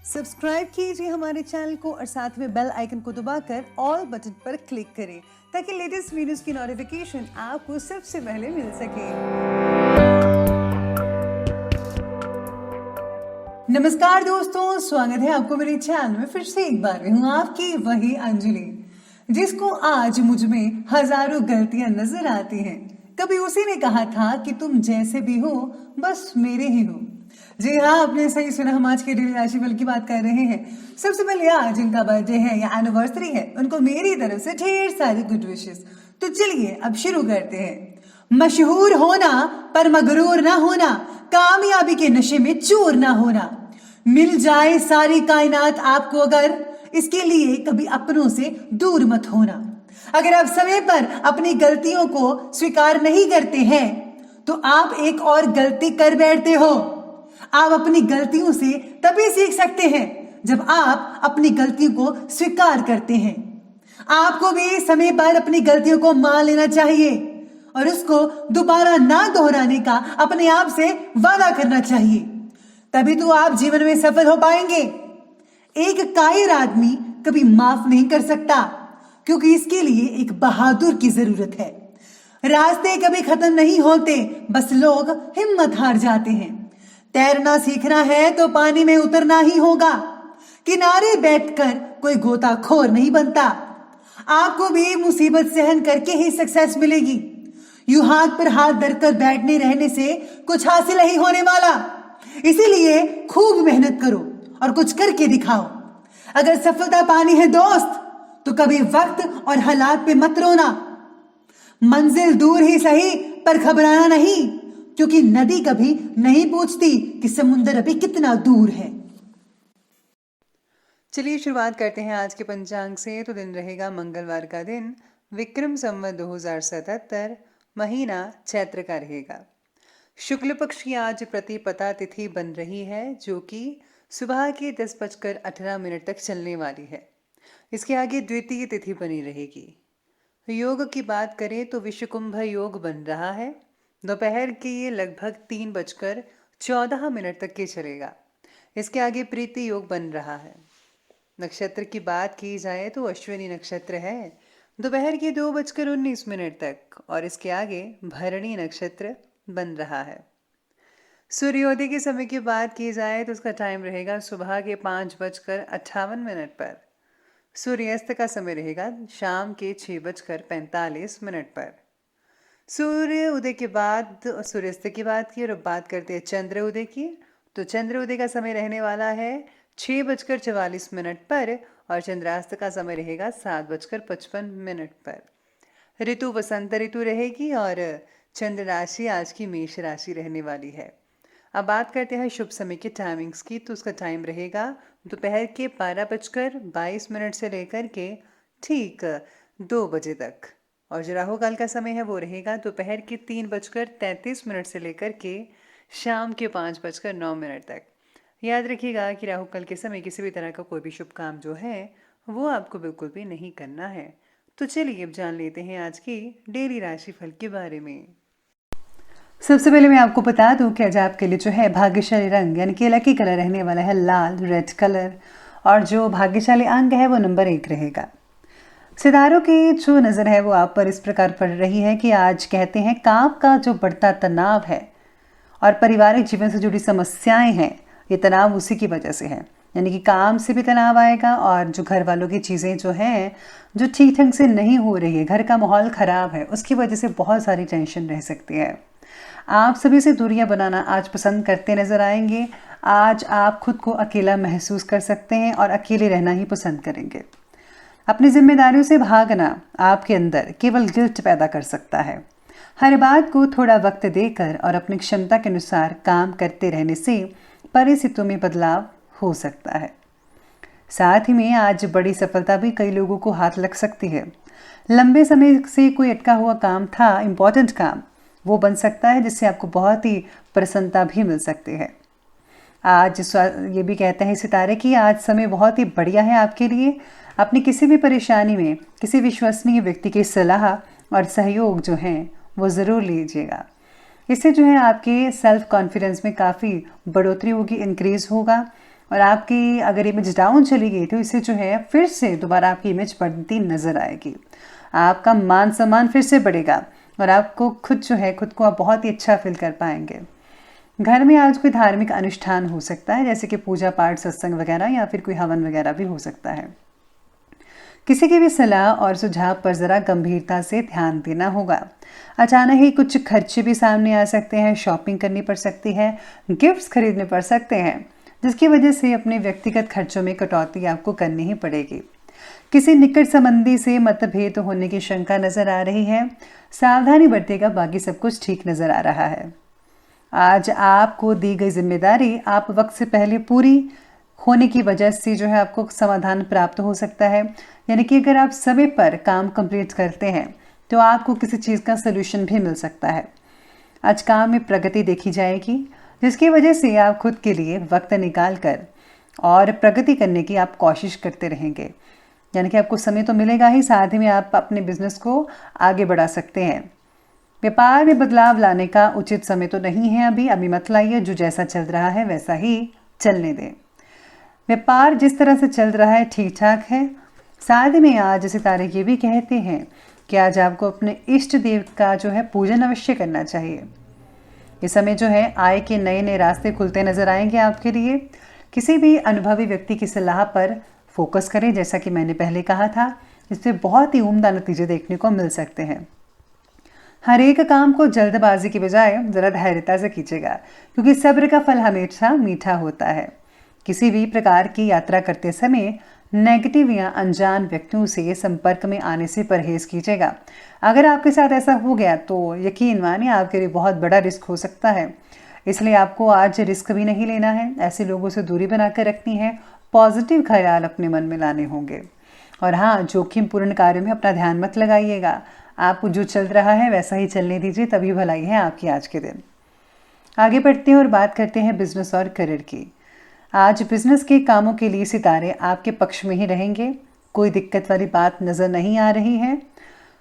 Subscribe कीजिए हमारे channel को और साथ में बेल आइकन को दबाकर ऑल बटन पर क्लिक करें ताकि लेटेस्ट वीडियोस की नोटिफिकेशन आपको सबसे पहले मिल सके। नमस्कार दोस्तों, स्वागत है आपको मेरे चैनल में। फिर से एक बार मैं हूँ आपकी वही अंजलि, जिसको आज मुझ में हजारों गलतियां नजर आती हैं। कभी उसी ने कहा था कि तुम जैसे भी हो बस मेरे ही हो। जी हाँ, आपने सही सुना, हम आज के डेली राशिफल की बात कर रहे हैं। सबसे पहले आज जिनका बर्थडे है या एनिवर्सरी है, उनको मेरी तरफ से ढेर सारी गुड विशेस। तो चलिए अब शुरू करते हैं। मशहूर होना पर मगरूर ना होना, कामयाबी के नशे में चूर ना होना। मिल जाए सारी कायनात आपको अगर, इसके लिए कभी अपनों से दूर मत होना। अगर आप समय पर अपनी गलतियों को स्वीकार नहीं करते हैं तो आप एक और गलती कर बैठते हो। आप अपनी गलतियों से तभी सीख सकते हैं जब आप अपनी गलतियों को स्वीकार करते हैं। आपको भी समय पर अपनी गलतियों को मान लेना चाहिए और उसको दोबारा ना दोहराने का अपने आप से वादा करना चाहिए। तभी तो आप जीवन में सफल हो पाएंगे। एक कायर आदमी कभी माफ नहीं कर सकता क्योंकि इसके लिए एक बहादुर की जरूरत है। रास्ते कभी खत्म नहीं होते, बस लोग हिम्मत हार जाते हैं। तैरना सीखना है तो पानी में उतरना ही होगा। किनारे बैठकर कोई गोताखोर नहीं बनता। आपको भी मुसीबत सहन करके ही सक्सेस मिलेगी। यूं हाथ पर हाथ धरकर बैठने रहने से कुछ हासिल नहीं होने वाला। इसीलिए खूब मेहनत करो और कुछ करके दिखाओ। अगर सफलता पानी है दोस्त तो कभी वक्त और हालात पे मत रोना। मंजिल दूर ही सही पर घबराना नहीं, क्योंकि नदी कभी नहीं पूछती कि समुंदर अभी कितना दूर है। चलिए शुरुआत करते हैं आज के पंचांग से। तो दिन रहेगा मंगलवार का दिन, विक्रम संवत 2077, महीना चैत्र का रहेगा। शुक्ल पक्ष की आज प्रतिपदा तिथि बन रही है, जो कि सुबह के 10:18 तक चलने वाली है। इसके आगे द्वितीय तिथि बनी रहेगी। योग की बात करें तो विश्वकुंभ योग बन रहा है। दोपहर के ये लगभग 3:14 तक के चलेगा। इसके आगे प्रीति योग बन रहा है। नक्षत्र की बात की जाए तो अश्विनी नक्षत्र है, दोपहर के 2:19 तक, और इसके आगे भरणी नक्षत्र बन रहा है। सूर्योदय के समय की बात की जाए तो उसका टाइम रहेगा सुबह के 5:58 पर। सूर्यास्त का समय रहेगा शाम के 6:45 पर। सूर्य उदय के बाद सूर्यास्त की बात की और अब बात करते हैं चंद्र उदय की। तो चंद्र उदय का समय रहने वाला है 6:44 पर और चंद्रास्त का समय रहेगा 7:55 पर। ऋतु वसंत ऋतु रहेगी और चंद्र राशि आज की मेष राशि रहने वाली है। अब बात करते हैं शुभ समय के टाइमिंग्स की। तो उसका टाइम रहेगा दोपहर के 12:22 से लेकर के ठीक 2 बजे तक, और जो राहु काल का समय है वो रहेगा दोपहर के 3:33 से लेकर के शाम के 5:09 तक। याद रखिएगा कि राहु काल के समय किसी भी तरह का कोई भी शुभ काम जो है वो आपको बिल्कुल भी नहीं करना है। तो चलिए अब जान लेते हैं आज की डेली राशिफल के बारे में। सबसे पहले मैं आपको बता दूं कि आज आपके लिए जो है भाग्यशाली रंग यानी कि लकी कलर रहने वाला है लाल, रेड कलर, और जो भाग्यशाली अंक है वो नंबर 1 रहेगा। सितारों की जो नज़र है वो आप पर इस प्रकार पड़ रही है कि आज कहते हैं काम का जो बढ़ता तनाव है और पारिवारिक जीवन से जुड़ी समस्याएं हैं, ये तनाव उसी की वजह से है। यानी कि काम से भी तनाव आएगा और जो घर वालों की चीज़ें जो हैं जो ठीक ढंग से नहीं हो रही है, घर का माहौल ख़राब है, उसकी वजह से बहुत सारी टेंशन रह सकती है। आप सभी से दूरियां बनाना आज पसंद करते नजर आएंगे। आज आप खुद को अकेला महसूस कर सकते हैं और अकेले रहना ही पसंद करेंगे। अपनी जिम्मेदारियों से भागना आपके अंदर केवल गिल्ट पैदा कर सकता है। हर बात को थोड़ा वक्त देकर और अपनी क्षमता के अनुसार काम करते रहने से परिस्थितियों में बदलाव हो सकता है। साथ ही में आज बड़ी सफलता भी कई लोगों को हाथ लग सकती है। लंबे समय से कोई अटका हुआ काम था, इम्पोर्टेंट काम, वो बन सकता है जिससे आपको बहुत ही प्रसन्नता भी मिल सकती है। आज ये भी कहते हैं सितारे कि आज समय बहुत ही बढ़िया है आपके लिए। अपनी किसी भी परेशानी में किसी विश्वसनीय व्यक्ति की सलाह और सहयोग जो है वो ज़रूर लीजिएगा। इससे जो है आपके सेल्फ कॉन्फिडेंस में काफ़ी बढ़ोतरी होगी, इंक्रीज होगा। और आपकी अगर इमेज डाउन चली गई तो इससे जो है फिर से दोबारा आपकी इमेज बढ़ती नज़र आएगी। आपका मान सम्मान फिर से बढ़ेगा और आपको खुद जो है खुद को आप बहुत ही अच्छा फील कर पाएंगे। घर में आज कोई धार्मिक अनुष्ठान हो सकता है, जैसे कि पूजा पाठ, सत्संग वगैरह, या फिर कोई हवन वगैरह भी हो सकता है। किसी की भी सलाह और सुझाव पर ज़रा गंभीरता से ध्यान देना होगा। अचानक ही कुछ खर्चे भी सामने आ सकते हैं, शॉपिंग करनी पड़ सकती है, गिफ्ट्स खरीदने पड़ सकते हैं, जिसकी वजह से अपने व्यक्तिगत खर्चों में कटौती आपको करनी ही पड़ेगी। किसी निकट संबंधी से मतभेद होने की शंका नज़र आ रही है। सावधानी बरतेगा, बाकी सब कुछ ठीक नज़र आ रहा है। आज आपको दी गई जिम्मेदारी आप वक्त से पहले पूरी होने की वजह से जो है आपको समाधान प्राप्त हो सकता है। यानी कि अगर आप समय पर काम कंप्लीट करते हैं तो आपको किसी चीज़ का सलूशन भी मिल सकता है। आज काम में प्रगति देखी जाएगी, जिसकी वजह से आप खुद के लिए वक्त निकाल कर और प्रगति करने की आप कोशिश करते रहेंगे। यानी कि आपको समय तो मिलेगा ही, साथ ही में आप अपने बिजनेस को आगे बढ़ा सकते हैं। व्यापार में बदलाव लाने का उचित समय तो नहीं है अभी मत लाइए। जो जैसा चल रहा है वैसा ही चलने दें। व्यापार जिस तरह से चल रहा है ठीक ठाक है। साथ में आज सितारे ये भी कहते हैं कि आज आपको अपने इष्ट देव का जो है पूजन अवश्य करना चाहिए। इस समय जो है आय के नए नए रास्ते खुलते नजर आएंगे आपके लिए। किसी भी अनुभवी व्यक्ति की सलाह पर फोकस करें, जैसा कि मैंने पहले कहा था। इससे बहुत ही उम्दा नतीजे देखने को मिल सकते हैं। हर एक काम को जल्दबाजी की बजाय ज़रा धैर्यता से कीजिएगा, क्योंकि सब्र का फल हमेशा मीठा होता है। किसी भी प्रकार की यात्रा करते समय नेगेटिव या अनजान व्यक्तियों से संपर्क में आने से परहेज कीजिएगा। अगर आपके साथ ऐसा हो गया तो यकीन मानिए आपके लिए बहुत बड़ा रिस्क हो सकता है। इसलिए आपको आज रिस्क भी नहीं लेना है, ऐसे लोगों से दूरी बनाकर रखनी है, पॉजिटिव ख्याल अपने मन में लाने होंगे। और हाँ, जोखिम पूर्ण कार्य में अपना ध्यान मत लगाइएगा। आपको जो चल रहा है वैसा ही चलने दीजिए, तभी भलाई है आपकी आज के दिन। आगे बढ़ते हैं और बात करते हैं बिजनेस और करियर की। आज बिजनेस के कामों के लिए सितारे आपके पक्ष में ही रहेंगे। कोई दिक्कत वाली बात नज़र नहीं आ रही है।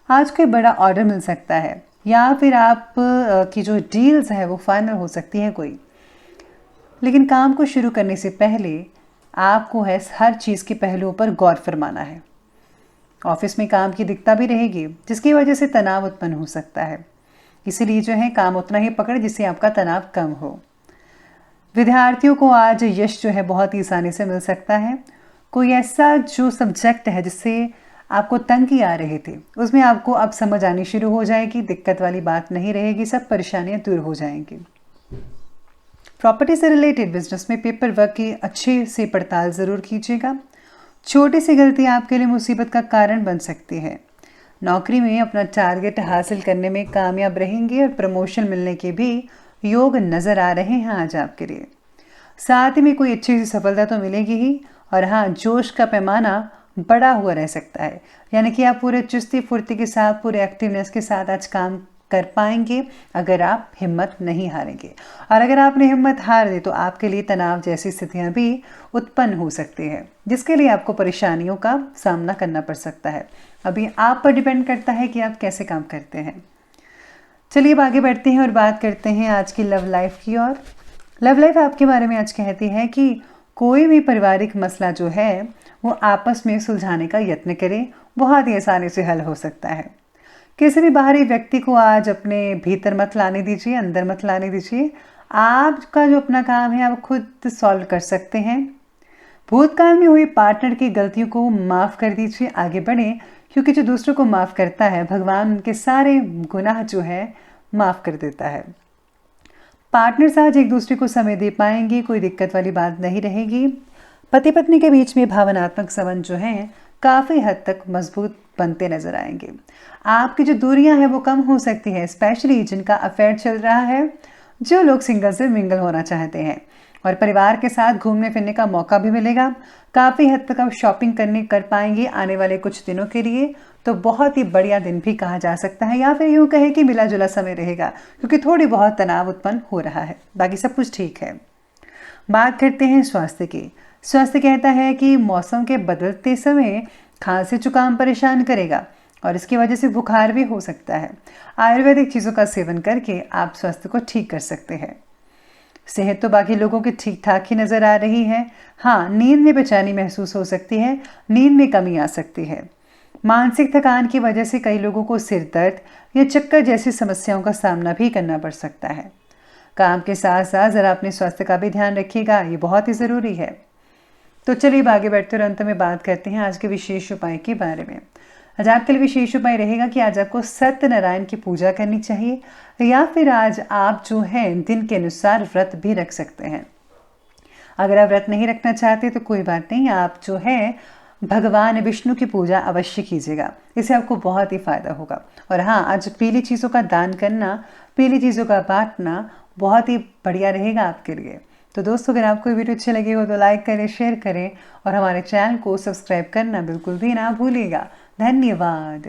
आज कोई बड़ा ऑर्डर मिल सकता है या फिर आप की जो डील्स है वो फाइनल हो सकती है कोई। लेकिन काम को शुरू करने से पहले आपको है हर चीज़ के पहलुओं पर गौर फरमाना है। ऑफिस में काम की दिक्कत भी रहेगी, जिसकी वजह से तनाव उत्पन्न हो सकता है। इसीलिए जो है काम उतना ही पकड़े जिससे आपका तनाव कम हो। विद्यार्थियों को आज यश जो है बहुत ही आसानी से मिल सकता है। कोई ऐसा जो सब्जेक्ट है जिससे आपको तंगी आ रही थी, उसमें आपको अब समझ आनी शुरू हो जाएगी। दिक्कत वाली बात नहीं रहेगी, सब परेशानियां दूर हो जाएंगी। प्रॉपर्टी से रिलेटेड बिजनेस में पेपर वर्क की अच्छे से पड़ताल ज़रूर कीजिएगा। छोटी सी गलती आपके लिए मुसीबत का कारण बन सकती है। नौकरी में अपना टारगेट हासिल करने में कामयाब रहेंगे और प्रमोशन मिलने के भी योग नज़र आ रहे हैं आज आपके लिए। साथ ही में कोई अच्छी सी सफलता तो मिलेगी ही। और हाँ, जोश का पैमाना बड़ा हुआ रह सकता है। यानी कि आप पूरे चुस्ती फुर्ती के साथ, पूरे एक्टिवनेस के साथ आज काम कर पाएंगे अगर आप हिम्मत नहीं हारेंगे। और अगर आपने हिम्मत हार दी तो आपके लिए तनाव जैसी स्थितियां भी उत्पन्न हो सकती है, जिसके लिए आपको परेशानियों का सामना करना पड़ सकता है। अभी आप पर डिपेंड करता है कि आप कैसे काम करते हैं। चलिए अब आगे बढ़ते हैं और बात करते हैं आज की लव लाइफ की। और लव लाइफ आपके बारे में आज कहती है कि कोई भी पारिवारिक मसला जो है वो आपस में सुलझाने का यत्न करें, बहुत ही आसानी से हल हो सकता है। किसी भी बाहरी व्यक्ति को आज अपने भीतर मत लाने दीजिए, अंदर मत लाने दीजिए। आपका जो अपना काम है आप खुद सॉल्व कर सकते हैं। भूतकाल में हुई पार्टनर की गलतियों को माफ़ कर दीजिए, आगे बढ़ें, क्योंकि जो दूसरों को माफ़ करता है भगवान उनके सारे गुनाह जो है माफ़ कर देता है। पार्टनर आज एक दूसरे को समय दे पाएंगे, कोई दिक्कत वाली बात नहीं रहेगी। पति पत्नी के बीच में भावनात्मक संबंध जो हैं काफ़ी हद तक मजबूत बनते नजर आएंगे। आपकी जो दूरियां हैं वो कम हो सकती है, स्पेशली जिनका अफेयर चल रहा है, जो लोग सिंगल से मिंगल होना चाहते हैं। और परिवार के साथ घूमने फिरने का मौका भी मिलेगा। काफ़ी हद तक आप शॉपिंग कर पाएंगे आने वाले कुछ दिनों के लिए। तो बहुत ही बढ़िया दिन भी कहा जा सकता है, या फिर यूँ कहे कि मिला जुला समय रहेगा, क्योंकि थोड़ी बहुत तनाव उत्पन्न हो रहा है, बाकी सब कुछ ठीक है। बात करते हैं स्वास्थ्य की। स्वास्थ्य कहता है कि मौसम के बदलते समय खांसी जुकाम परेशान करेगा और इसकी वजह से बुखार भी हो सकता है। आयुर्वेदिक चीज़ों का सेवन करके आप स्वास्थ्य को ठीक कर सकते हैं। सेहत तो बाकी लोगों की ठीक ठाक ही नज़र आ रही है। हाँ, नींद में बेचैनी महसूस हो सकती है, नींद में कमी आ सकती है। मानसिक थकान की वजह से कई लोगों को सिर दर्द या चक्कर जैसी समस्याओं का सामना भी करना पड़ सकता है। काम के साथ साथ ज़रा अपने स्वास्थ्य का भी ध्यान रखिएगा, ये बहुत ही ज़रूरी है। तो चलिए अब आगे बढ़ते और अंत में बात करते हैं आज के विशेष उपाय के बारे में। आज आपके लिए विशेष उपाय रहेगा कि आज आपको सत्यनारायण की पूजा करनी चाहिए या फिर आज आप जो है दिन के अनुसार व्रत भी रख सकते हैं। अगर आप व्रत नहीं रखना चाहते तो कोई बात नहीं, आप जो है भगवान विष्णु की पूजा अवश्य कीजिएगा, इससे आपको बहुत ही फायदा होगा। और हाँ, आज पीली चीज़ों का दान करना, पीली चीज़ों का बांटना बहुत ही बढ़िया रहेगा आपके लिए। तो दोस्तों, अगर आपको वीडियो अच्छी लगी हो तो लाइक करें, शेयर करें और हमारे चैनल को सब्सक्राइब करना बिल्कुल भी ना भूलिएगा। धन्यवाद।